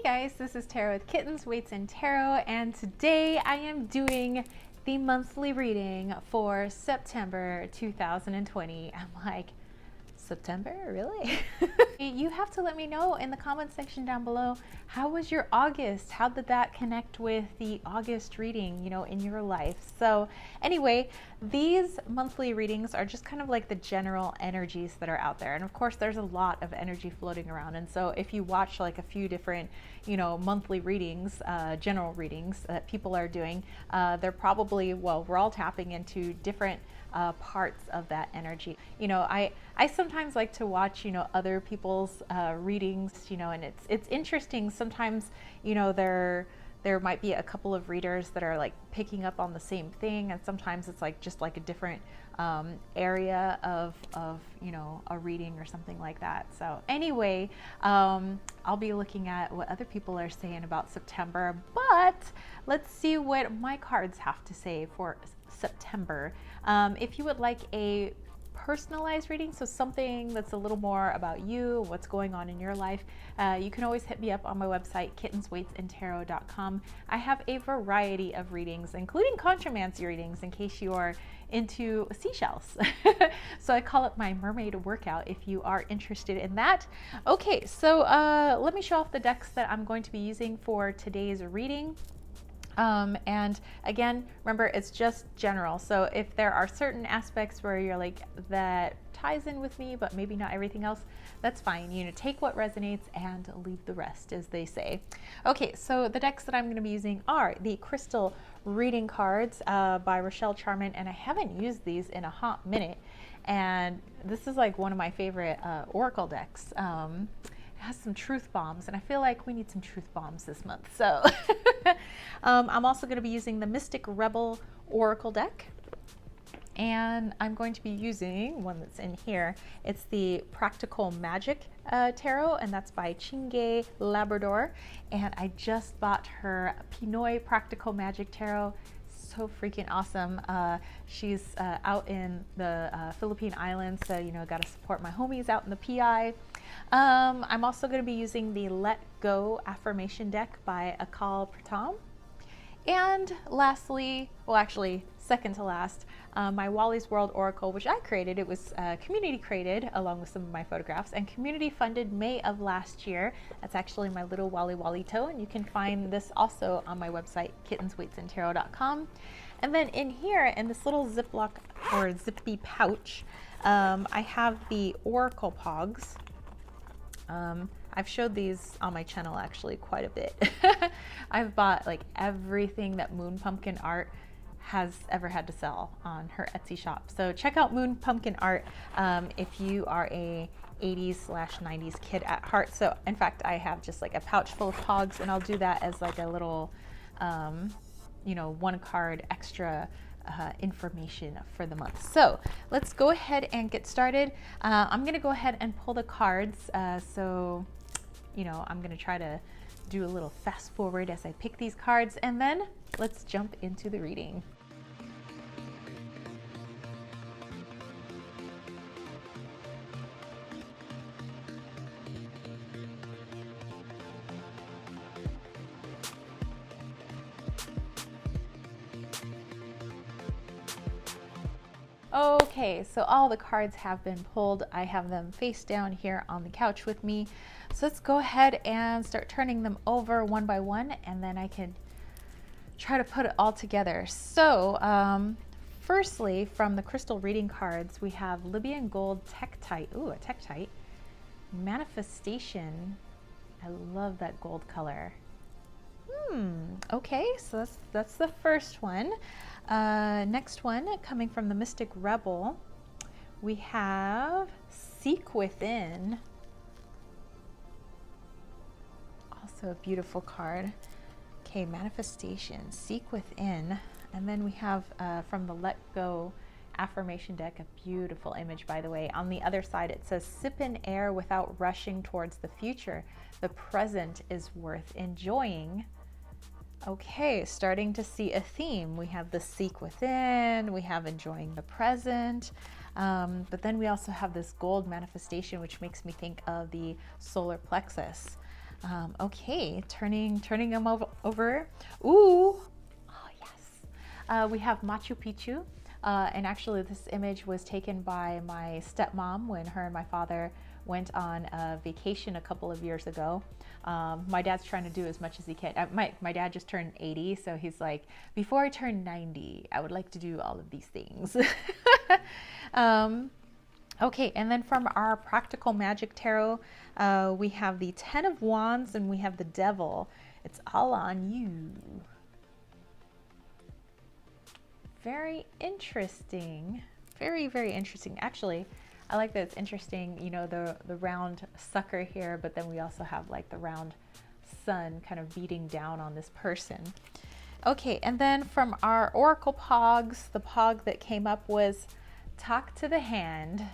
guys, this is Tarot with Kittens, Weights, and Tarot, and today I am doing the monthly reading for September 2020. I'm like, September? Really? You have to let me know in the comment section down below, how was your August? How did that connect with the August reading, in your life? So anyway, these monthly readings are just kind of like the general energies that are out there. And of course, there's a lot of energy floating around. And so if you watch like a few different, monthly readings, general readings that people are doing, they're probably, well, we're all tapping into different parts of that energy. I sometimes like to watch, other people's readings, and it's interesting. Sometimes, there might be a couple of readers that are like picking up on the same thing, and sometimes it's like just like a different area of a reading or something like that. So anyway, I'll be looking at what other people are saying about September, but let's see what my cards have to say for September. If you would like a personalized reading, so something that's a little more about you, what's going on in your life, you can always hit me up on my website, kittensweightsandtarot.com. I have a variety of readings, including contramancy readings, in case you are into seashells. So I call it my mermaid workout if you are interested in that. Okay, so let me show off the decks that I'm going to be using for today's reading. And again, remember, it's just general. So if there are certain aspects where you're like, that ties in with me, but maybe not everything else, that's fine. Take what resonates and leave the rest, as they say. Okay, so the decks that I'm going to be using are the Crystal Reading Cards by Rochelle Charman, and I haven't used these in a hot minute. And this is like one of my favorite Oracle decks. It has some truth bombs, and I feel like we need some truth bombs this month. So I'm also going to be using the Mystic Rebel Oracle deck, and I'm going to be using one that's in here. It's the Practical Magic Tarot, and that's by Chingay Labrador, and I just bought her Pinoy Practical Magic Tarot. So freaking awesome. She's out in the Philippine Islands, so gotta support my homies out in the PI. I'm also going to be using the Let Go Affirmation deck by Akal Pratam. And lastly, well, actually second to last, my Wally's World Oracle, which I created. It was community created along with some of my photographs, and community funded May of last year. That's actually my little Wally toe, and you can find this also on my website, kittensweightsandtarot.com. And then in here, in this little Ziploc or zippy pouch, I have the Oracle Pogs. I've showed these on my channel actually quite a bit. I've bought like everything that Moon Pumpkin Art has ever had to sell on her Etsy shop. So check out Moon Pumpkin Art if you are a 80s/90s kid at heart. So in fact, I have just like a pouch full of Pogs, and I'll do that as like a little, one card extra information for the month. So let's go ahead and get started. I'm going to go ahead and pull the cards. I'm going to try to do a little fast forward as I pick these cards, and then let's jump into the reading. Okay, so all the cards have been pulled. I have them face down here on the couch with me. So let's go ahead and start turning them over one by one, and then I can try to put it all together. So firstly, from the Crystal Reading Cards, we have Libyan Gold Tektite. Ooh, a Tektite. Manifestation. I love that gold color. Okay, so that's the first one. Next one, coming from the Mystic Rebel, we have Seek Within. Also a beautiful card. Okay, Manifestation, Seek Within. And then we have from the Let Go Affirmation deck, a beautiful image, by the way. On the other side, it says, sip in air without rushing towards the future. The present is worth enjoying. Okay, starting to see a theme. We have the Seek Within, we have enjoying the present, but then we also have this gold manifestation, which makes me think of the solar plexus. Okay, turning them over. Ooh, oh yes. We have Machu Picchu, and actually this image was taken by my stepmom when her and my father went on a vacation a couple of years ago. My dad's trying to do as much as he can. My dad just turned 80, so he's like, before I turn 90, I would like to do all of these things. Okay, and then from our Practical Magic Tarot, we have the Ten of Wands and we have the Devil. It's all on you. Very interesting. Very, very interesting. Actually, I like that it's interesting, you know, the round sucker here, but then we also have like the round sun kind of beating down on this person. Okay, and then from our Oracle Pogs, the Pog that came up was Talk to the Hand.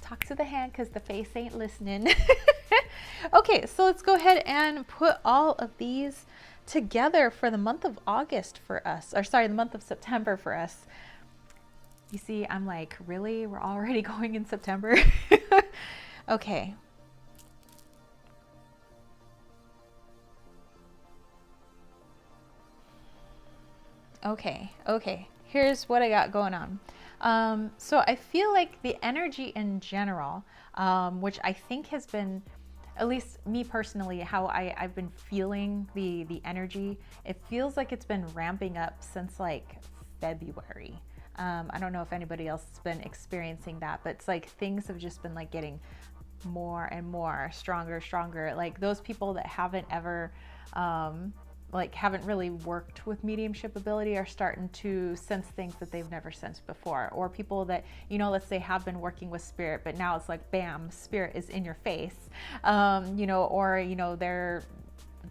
Talk to the hand because the face ain't listening. Okay, so let's go ahead and put all of these together for the month of August for us, or sorry, the month of September for us. You see, I'm like, really? We're already going in September? Okay. Okay. Here's what I got going on. So I feel like the energy in general, which I think has been, at least me personally, how I've been feeling the energy, it feels like it's been ramping up since like February. I don't know if anybody else has been experiencing that, but it's like things have just been like getting more and more stronger. Like those people that haven't ever, haven't really worked with mediumship ability are starting to sense things that they've never sensed before. Or people that, you know, let's say have been working with spirit, but now it's like, bam, spirit is in your face. You know, or, you know, they're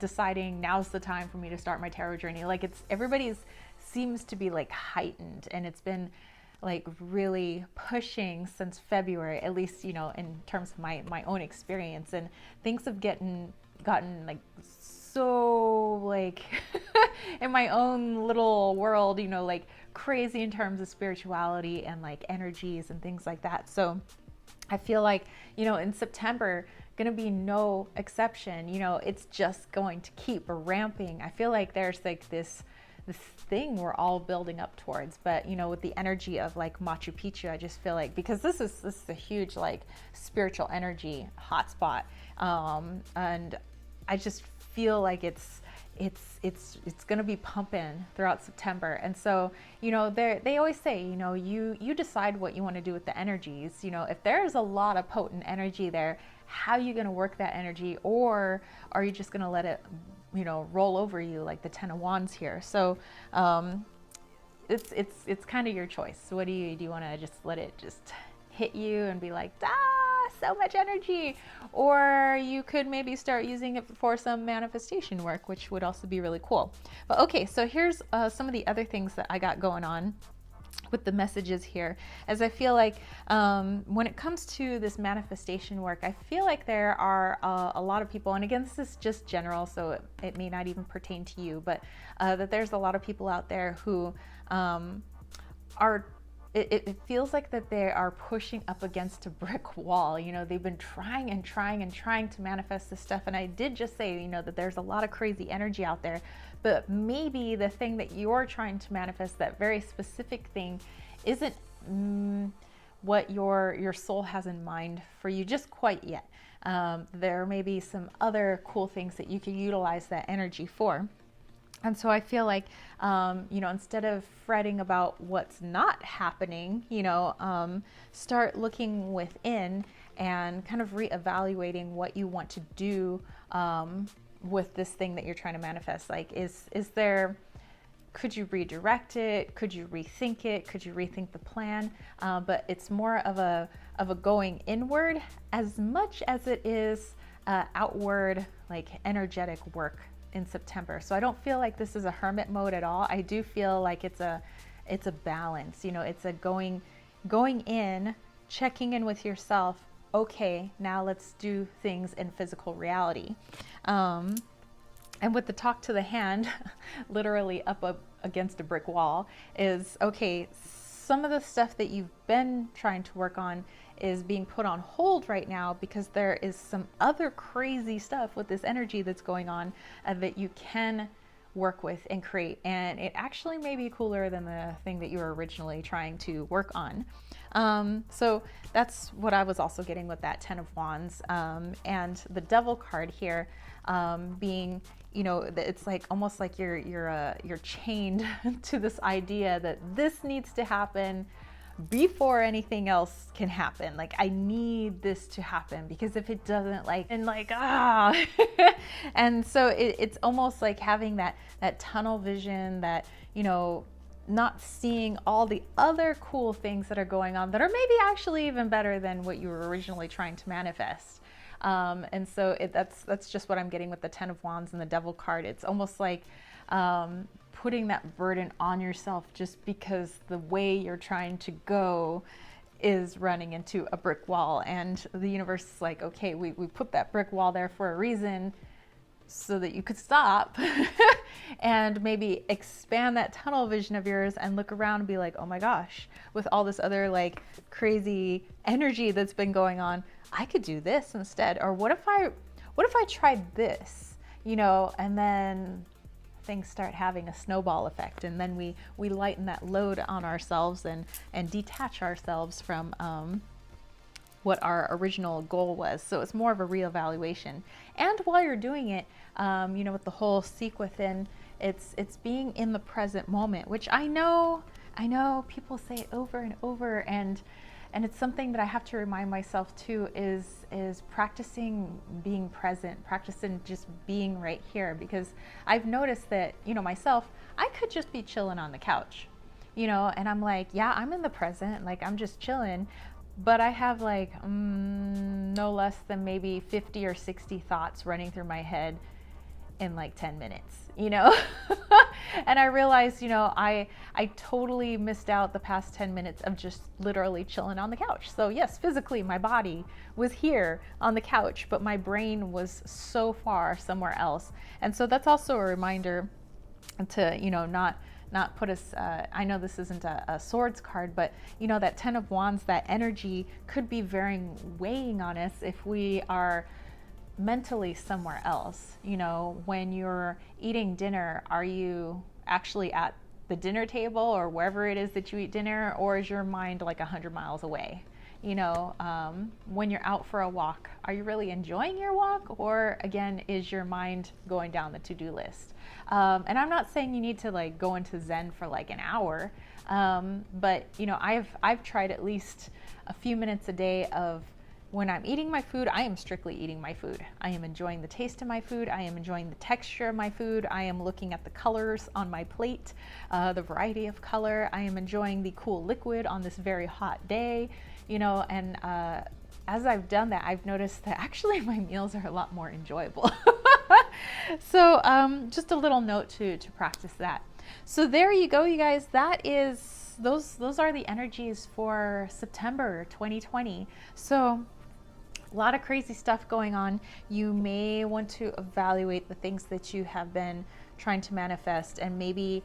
deciding now's the time for me to start my tarot journey. Like everybody's seems to be like heightened, and it's been like really pushing since February, at least, you know, in terms of my own experience. And things have gotten like so like in my own little world, you know, like crazy in terms of spirituality and like energies and things like that. So I feel like, you know, in September, gonna be no exception. You know, it's just going to keep ramping. I feel like there's like this thing we're all building up towards, but you know, with the energy of like Machu Picchu, I just feel like, because this is a huge like spiritual energy hotspot, and I just feel like it's going to be pumping throughout September. And so, you know, they always say, you know, you decide what you want to do with the energies. You know, if there's a lot of potent energy there, how are you going to work that energy? Or are you just going to let it, you know, roll over you like the Ten of Wands here? So it's kind of your choice. So what do you want to just let it just hit you and be like, so much energy? Or you could maybe start using it for some manifestation work, which would also be really cool. But okay, so here's some of the other things that I got going on with the messages here, as I feel like when it comes to this manifestation work, I feel like there are a lot of people, and again, this is just general, so it may not even pertain to you, but that there's a lot of people out there who are, it feels like that they are pushing up against a brick wall. You know, they've been trying to manifest this stuff. And I did just say, you know, that there's a lot of crazy energy out there, but maybe the thing that you're trying to manifest, that very specific thing, isn't what your soul has in mind for you just quite yet. There may be some other cool things that you could utilize that energy for. And so I feel like, you know, instead of fretting about what's not happening, you know, start looking within and kind of reevaluating what you want to do with this thing that you're trying to manifest. Like, is there, could you redirect it? Could you rethink it? Could you rethink the plan? But it's more of a going inward as much as it is outward, like energetic work in September. So I don't feel like this is a hermit mode at all. I do feel like it's a balance. You know, it's a going in, checking in with yourself. Okay, now let's do things in physical reality. And with the talk to the hand, literally up against a brick wall, is okay. Some of the stuff that you've been trying to work on is being put on hold right now because there is some other crazy stuff with this energy that's going on that you can work with and create, and it actually may be cooler than the thing that you were originally trying to work on. So that's what I was also getting with that 10 of Wands, and the Devil card here, being, you know, it's like almost like you're chained to this idea that this needs to happen before anything else can happen. Like, I need this to happen, because if it doesn't, like, and like, and so it's almost like having that tunnel vision, that, you know, not seeing all the other cool things that are going on that are maybe actually even better than what you were originally trying to manifest. And so that's just what I'm getting with the 10 of Wands and the Devil card. It's almost like putting that burden on yourself just because the way you're trying to go is running into a brick wall, and the universe is like, okay, we put that brick wall there for a reason, so that you could stop and maybe expand that tunnel vision of yours and look around and be like, oh my gosh, with all this other like crazy energy that's been going on, I could do this instead. Or what if I tried this, you know? And then things start having a snowball effect, and then we lighten that load on ourselves and detach ourselves from what our original goal was. So it's more of a reevaluation. And while you're doing it, you know, with the whole seek within, it's being in the present moment, which I know people say it over and over, and it's something that I have to remind myself too, is practicing being present, practicing just being right here, because I've noticed that, you know, myself, I could just be chilling on the couch, you know, and I'm like, yeah, I'm in the present, like I'm just chilling, but I have like no less than maybe 50 or 60 thoughts running through my head in like 10 minutes, you know? And I realized, you know, I totally missed out the past 10 minutes of just literally chilling on the couch. So yes, physically my body was here on the couch, but my brain was so far somewhere else. And so that's also a reminder to, you know, not put us, I know this isn't a swords card, but you know, that 10 of Wands, that energy could be weighing on us if we are mentally somewhere else. You know, when you're eating dinner, are you actually at the dinner table or wherever it is that you eat dinner, or is your mind like 100 miles away? You know, when you're out for a walk, are you really enjoying your walk, or again, is your mind going down the to-do list? And I'm not saying you need to like go into Zen for like an hour, but you know, I've tried at least a few minutes a day of, when I'm eating my food, I am strictly eating my food. I am enjoying the taste of my food. I am enjoying the texture of my food. I am looking at the colors on my plate, the variety of color. I am enjoying the cool liquid on this very hot day, you know, and as I've done that, I've noticed that actually my meals are a lot more enjoyable. So just a little note to practice that. So there you go, you guys. That is, those are the energies for September 2020. So a lot of crazy stuff going on. You may want to evaluate the things that you have been trying to manifest, and maybe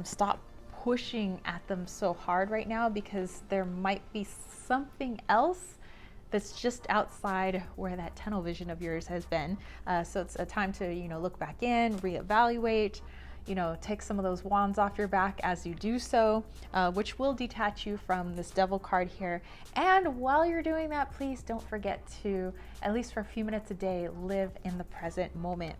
stop pushing at them so hard right now, because there might be something else that's just outside where that tunnel vision of yours has been. So it's a time to, you know, look back in, reevaluate, you know, take some of those wands off your back as you do so, which will detach you from this Devil card here. And while you're doing that, please don't forget to, at least for a few minutes a day, live in the present moment.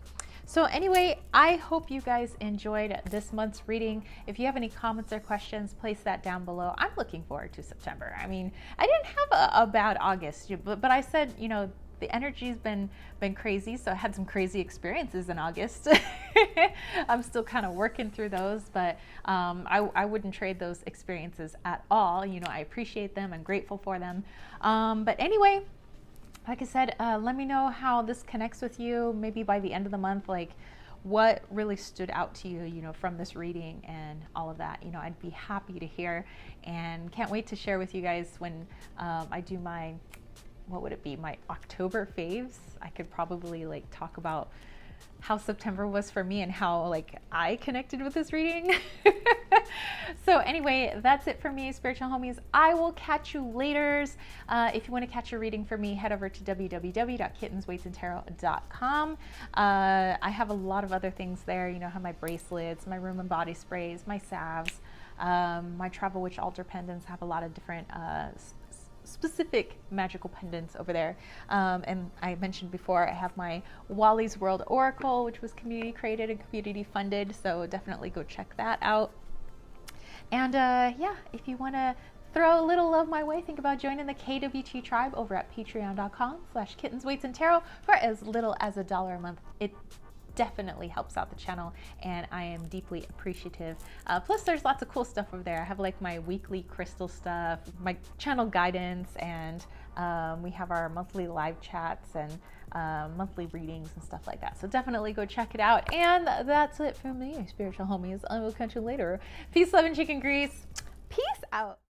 So anyway, I hope you guys enjoyed this month's reading. If you have any comments or questions, place that down below. I'm looking forward to September. I mean, I didn't have a bad August, but I said, you know, the energy's been crazy, so I had some crazy experiences in August. I'm still kind of working through those, but I wouldn't trade those experiences at all. You know, I appreciate them. I'm grateful for them. But anyway, like I said, let me know how this connects with you. Maybe by the end of the month, like what really stood out to you, you know, from this reading and all of that. You know, I'd be happy to hear, and can't wait to share with you guys when I do my, what would it be, my October faves. I could probably like talk about how September was for me and how like I connected with this reading. So anyway, that's it for me, spiritual homies. I will catch you later. If you want to catch a reading for me, head over to www.kittensweightsandtarot.com. I have a lot of other things there. You know, I have my bracelets, my room and body sprays, my salves, my travel witch altar pendants. Have a lot of different specific magical pendants over there. And I mentioned before, I have my Wally's World Oracle, which was community created and community funded. So definitely go check that out. And yeah, if you want to throw a little love my way, think about joining the KWT tribe over at patreon.com/kittensweightsandtarot for as little as $1 a month. It definitely helps out the channel, and I am deeply appreciative. Plus there's lots of cool stuff over there. I have like my weekly crystal stuff, my channel guidance, and we have our monthly live chats and monthly readings and stuff like that. So definitely go check it out. And that's it from me, spiritual homies. I will catch you later. Peace, love, and chicken grease. Peace out.